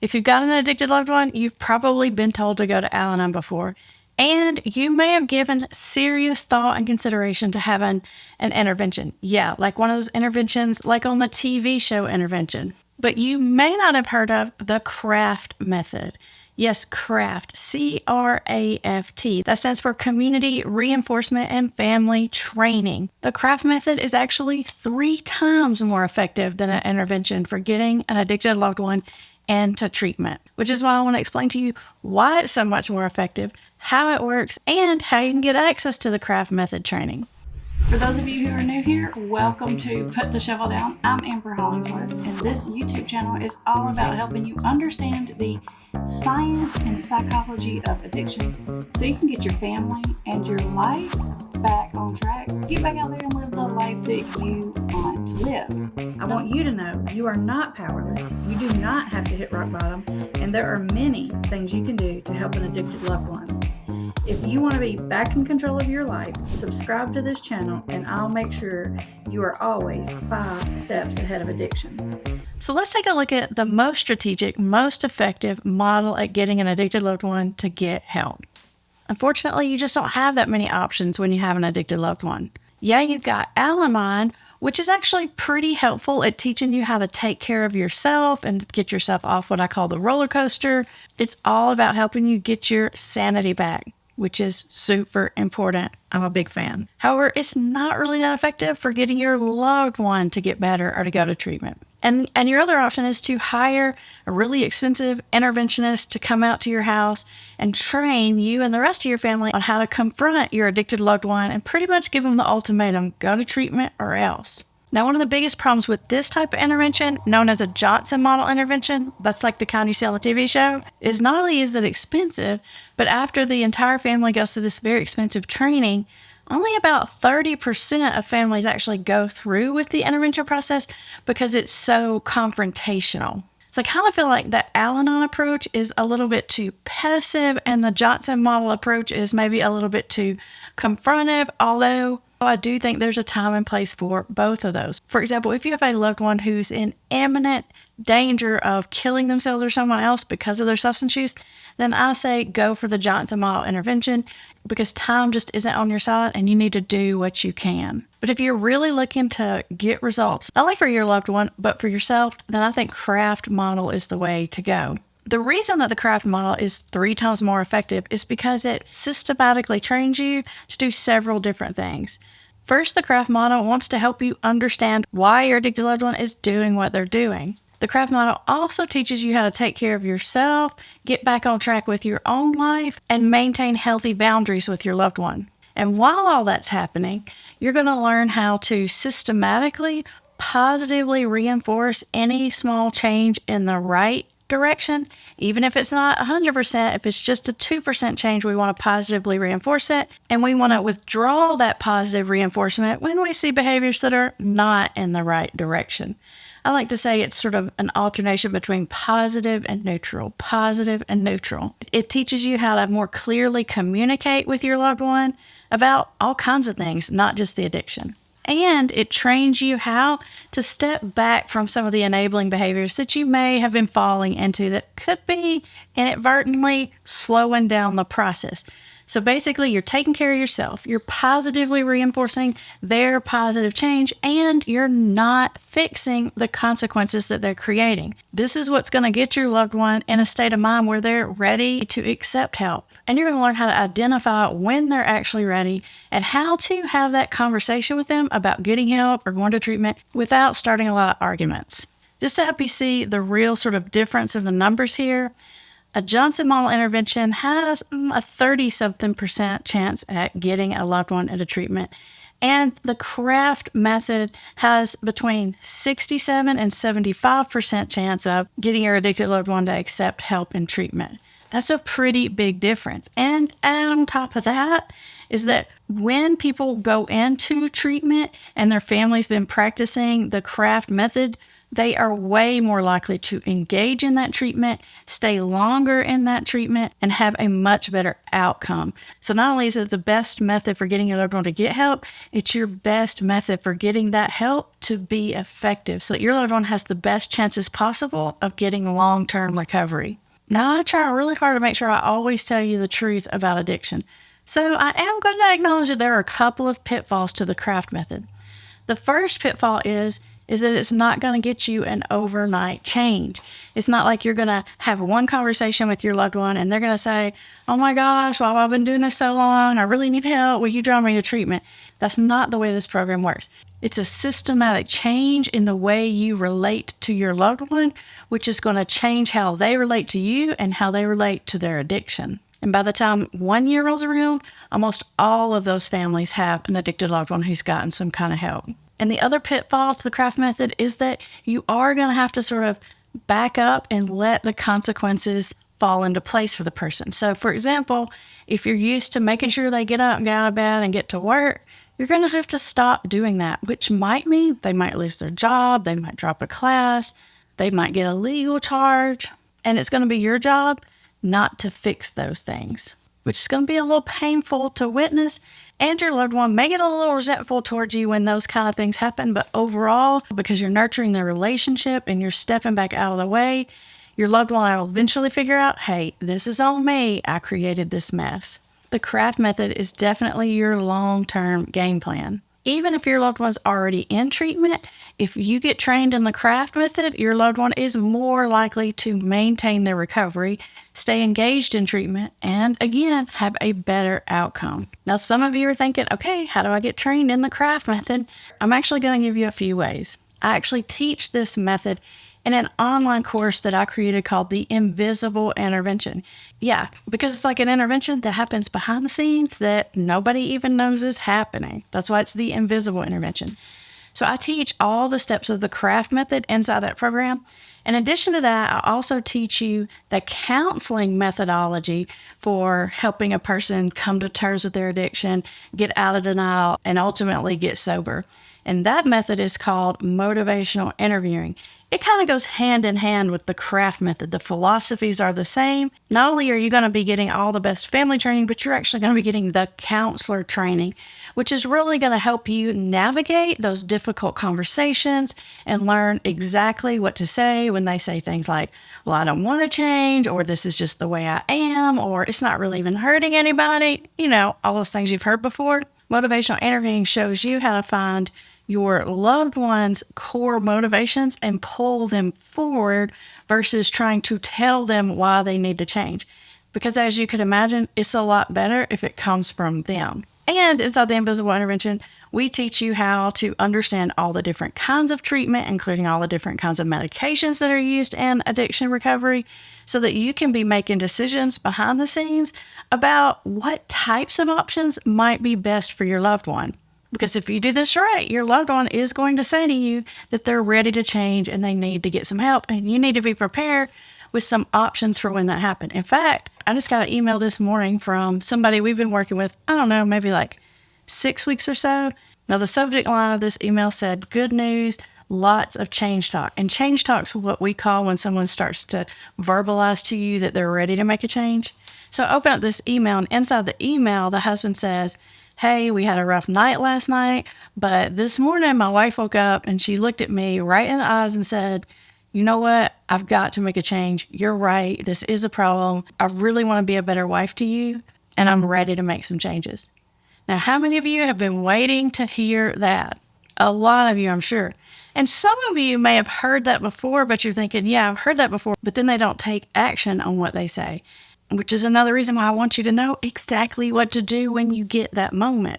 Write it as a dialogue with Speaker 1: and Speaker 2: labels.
Speaker 1: If you've got an addicted loved one, you've probably been told to go to Al-Anon before, and you may have given serious thought and consideration to having an intervention. Yeah, like one of those interventions like on the TV show Intervention. But you may not have heard of the CRAFT method. Yes, CRAFT, C-R-A-F-T. That stands for Community Reinforcement and Family Training. The CRAFT method is actually 3 times more effective than an intervention for getting an addicted loved one into treatment, which is why I want to explain to you why it's so much more effective, how it works, and how you can get access to the CRAFT method training. For those of you who are new here, welcome to Put the Shovel Down. I'm Amber Hollingsworth, and this YouTube channel is all about helping you understand the science and psychology of addiction so you can get your family and your life back on track. Get back out there and live the life that you want to live. I want you to know you are not powerless. You do not have to hit rock bottom, and there are many things you can do to help an addicted loved one. If you want to be back in control of your life, subscribe to this channel and I'll make sure you are always 5 steps ahead of addiction. So let's take a look at the most strategic, most effective model at getting an addicted loved one to get help. Unfortunately, you just don't have that many options when you have an addicted loved one. Yeah, you've got Al-Anon, which is actually pretty helpful at teaching you how to take care of yourself and get yourself off what I call the roller coaster. It's all about helping you get your sanity back, which is super important. I'm a big fan. However, it's not really that effective for getting your loved one to get better or to go to treatment. And your other option is to hire a really expensive interventionist to come out to your house and train you and the rest of your family on how to confront your addicted loved one and pretty much give them the ultimatum, go to treatment or else. Now, one of the biggest problems with this type of intervention, known as a Johnson model intervention, that's like the kind you see on the TV show, is not only is it expensive, but after the entire family goes through this very expensive training, only about 30% of families actually go through with the intervention process because it's so confrontational. So I kind of feel like the Al-Anon approach is a little bit too passive and the Johnson model approach is maybe a little bit too confrontive, although I do think there's a time and place for both of those. For example, if you have a loved one who's in imminent danger of killing themselves or someone else because of their substance use, then I say go for the Johnson model intervention because time just isn't on your side and you need to do what you can. But if you're really looking to get results, not only for your loved one, but for yourself, then I think CRAFT model is the way to go. The reason that the CRAFT model is 3 times more effective is because it systematically trains you to do several different things. First, the CRAFT model wants to help you understand why your addicted loved one is doing what they're doing. The CRAFT model also teaches you how to take care of yourself, get back on track with your own life, and maintain healthy boundaries with your loved one. And while all that's happening, you're going to learn how to systematically, positively reinforce any small change in the right direction, even if it's not 100%, if it's just a 2% change, we want to positively reinforce it. And we want to withdraw that positive reinforcement when we see behaviors that are not in the right direction. I like to say it's sort of an alternation between positive and neutral, positive and neutral. It teaches you how to more clearly communicate with your loved one about all kinds of things, not just the addiction. And it trains you how to step back from some of the enabling behaviors that you may have been falling into that could be inadvertently slowing down the process. So basically, you're taking care of yourself, you're positively reinforcing their positive change, and you're not fixing the consequences that they're creating. This is what's going to get your loved one in a state of mind where they're ready to accept help. And you're going to learn how to identify when they're actually ready and how to have that conversation with them about getting help or going to treatment without starting a lot of arguments. Just to help you see the real sort of difference in the numbers here, a Johnson model intervention has a 30-something% chance at getting a loved one into treatment. And the CRAFT method has between 67 and 75% chance of getting your addicted loved one to accept help and treatment. That's a pretty big difference. And on top of that is that when people go into treatment and their family's been practicing the CRAFT method, they are way more likely to engage in that treatment, stay longer in that treatment, and have a much better outcome. So not only is it the best method for getting your loved one to get help, it's your best method for getting that help to be effective so that your loved one has the best chances possible of getting long-term recovery. Now, I try really hard to make sure I always tell you the truth about addiction. So I am going to acknowledge that there are a couple of pitfalls to the craft method. The first pitfall is that it's not going to get you an overnight change. It's not like you're going to have one conversation with your loved one and they're going to say, oh my gosh, well, I've been doing this so long, I really need help, will you draw me to treatment? That's not the way this program works. It's a systematic change in the way you relate to your loved one, which is going to change how they relate to you and how they relate to their addiction. And by the time 1 year rolls around, almost all of those families have an addicted loved one who's gotten some kind of help. And the other pitfall to the craft method is that you are going to have to sort of back up and let the consequences fall into place for the person. So, for example, if you're used to making sure they get up and get out of bed and get to work, you're going to have to stop doing that, which might mean they might lose their job, they might drop a class, they might get a legal charge, and it's going to be your job not to fix those things, which is going to be a little painful to witness. And your loved one may get a little resentful towards you when those kind of things happen. But overall, because you're nurturing the relationship and you're stepping back out of the way, your loved one will eventually figure out, hey, this is on me. I created this mess. The craft method is definitely your long-term game plan. Even if your loved one's already in treatment, if you get trained in the craft method, your loved one is more likely to maintain their recovery, stay engaged in treatment, and again, have a better outcome. Now, some of you are thinking, okay, how do I get trained in the craft method? I'm actually going to give you a few ways. I actually teach this method in an online course that I created called The Invisible Intervention. Yeah, because it's like an intervention that happens behind the scenes that nobody even knows is happening. That's why it's the invisible intervention. So I teach all the steps of the craft method inside that program. In addition to that, I also teach you the counseling methodology for helping a person come to terms with their addiction, get out of denial, and ultimately get sober. And that method is called motivational interviewing. It kind of goes hand in hand with the craft method. The philosophies are the same. Not only are you going to be getting all the best family training, but you're actually going to be getting the counselor training, which is really going to help you navigate those difficult conversations and learn exactly what to say when they say things like, well, I don't want to change, or this is just the way I am, or it's not really even hurting anybody. You know, all those things you've heard before. Motivational interviewing shows you how to find your loved one's core motivations and pull them forward versus trying to tell them why they need to change. Because as you could imagine, it's a lot better if it comes from them. And inside the Invisible Intervention, we teach you how to understand all the different kinds of treatment, including all the different kinds of medications that are used in addiction recovery, so that you can be making decisions behind the scenes about what types of options might be best for your loved one. Because if you do this right, your loved one is going to say to you that they're ready to change and they need to get some help, and you need to be prepared with some options for when that happens. In fact, I just got an email this morning from somebody we've been working with, I don't know, maybe like 6 weeks or so. Now, the subject line of this email said, good news, lots of change talk. And change talk's what we call when someone starts to verbalize to you that they're ready to make a change. So I open up this email, and inside the email, the husband says, hey, we had a rough night last night, but this morning my wife woke up and she looked at me right in the eyes and said, you know what? I've got to make a change. You're right. This is a problem. I really want to be a better wife to you, and I'm ready to make some changes. Now, how many of you have been waiting to hear that? A lot of you, I'm sure. And some of you may have heard that before, but you're thinking, yeah, I've heard that before, but then they don't take action on what they say, which is another reason why I want you to know exactly what to do when you get that moment.